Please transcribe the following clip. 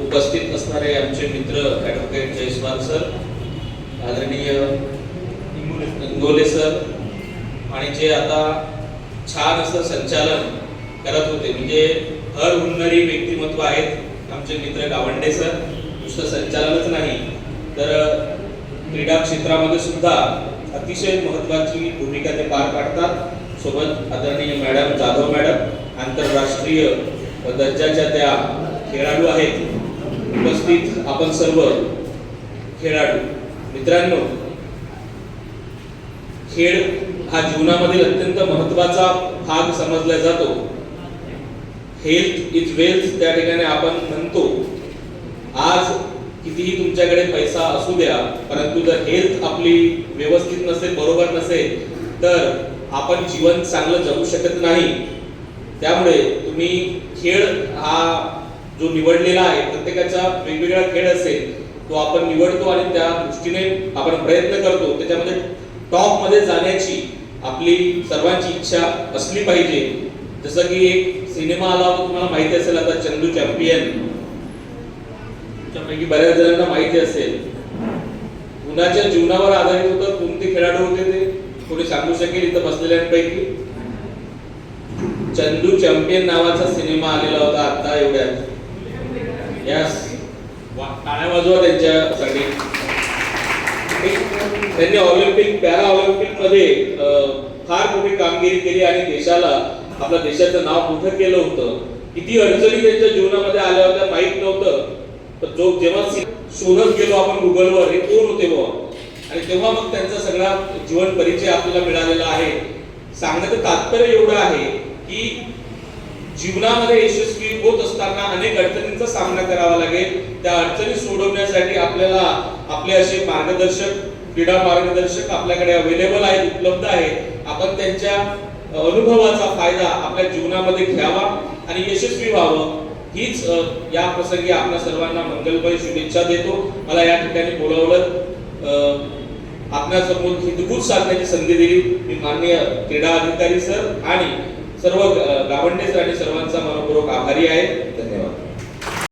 उपस्थित असणारे आमचे मित्र ॲडव्होकेट जयस्वाल सर, आदरणीय इंगोले सर, आणि जे आता छान असं संचालन करत होते, म्हणजे हर हुन्नरी व्यक्तिमत्व आहेत आमचे मित्र गावंडे सर. नुसतं संचालनच नाही तर क्रीडा क्षेत्रामध्ये सुद्धा अतिशय महत्त्वाची भूमिका ते पार पाडतात. सोबत आदरणीय मॅडम जाधव मॅडम आंतरराष्ट्रीय दर्जाच्या त्या खेळाडू आहेत. उपस्थित आपण सर्व खेळाडू मित्रांनो, खेळ हा जीवनामधील अत्यंत महत्त्वाचा भाग समजला जातो. हेल्थ इज वेल्थ त्या ठिकाणी आपण म्हणतो. आज कितीही तुमच्याकडे पैसा असू द्या, परंतु जर हेल्थ आपली व्यवस्थित नसेल, बरोबर नसेल, तर आपण जीवन चांगलं जगू शकत नाही. त्यामुळे तुम्ही खेळ हा जो निवडलेला आहे, प्रत्येकाचा वेगवेगळा खेळ असेल, तो आपण निवडतो आणि त्या दृष्टीने आपण प्रयत्न करतो. त्याच्यामध्ये टॉप मध्ये जाण्याची आपली सर्वांची इच्छा असली पाहिजे. जसं की एक सिनेमा आला होता, तुम्हाला माहिती असेल, आता चंदू चॅम्पियन, तुमच्यापैकी बऱ्याच जणांना माहिती असेल. कुणाच्या जीवनावर आधारित होतं, कोणते खेळाडू होते ते कोणी सांगू शकेल इथं बसलेल्यांपैकी? चंदू चॅम्पियन नावाचा सिनेमा आलेला होता आता एवढ्यात. यस, टाळ्या वाजवा त्यांच्यासाठी. त्यांनी ऑलिम्पिक, पॅरा ऑलिम्पिक मध्ये फार मोठी कामगिरी केली आणि देशाला, आपल्या देशाचं नाव मोठं केलं होतं. किती अडचणी त्यांच्या जीवनामध्ये आल्या होत्या माहित नव्हतं, पण जेव्हा शोधत गेलो आपण गुगलवर हे कोण होते बुवा, आणि तेव्हा मग त्यांचा सगळा जीवन परिचय आपल्याला मिळालेला आहे. सांगण्याचं तात्पर्य एवढं आहे की जीवनामध्ये यशस्वी होत असताना अनेक अडचणींचा सामना करावा लागेल. त्या अडचणी सोडवण्यासाठी आपल्याला आपले असे मार्गदर्शक, क्रीडा मार्गदर्शक आपल्याकडे अवेलेबल आहेत, उपलब्ध आहेत. आपण त्यांच्या अनुभवाचा फायदा आपल्या जीवनामध्ये घ्यावा आणि यशस्वी व्हावं, हीच या प्रसंगी आपल्या सर्वांना मंगलमय शुभेच्छा देतो. मला या ठिकाणी बोलावलं, आपल्यासमोर हितगुज साधण्याची संधी दिली. मी माननीय क्रीडा अधिकारी सर आणि सर्व गावंडे सर आणि सर्वांचा मनपूर्वक आभारी आहे.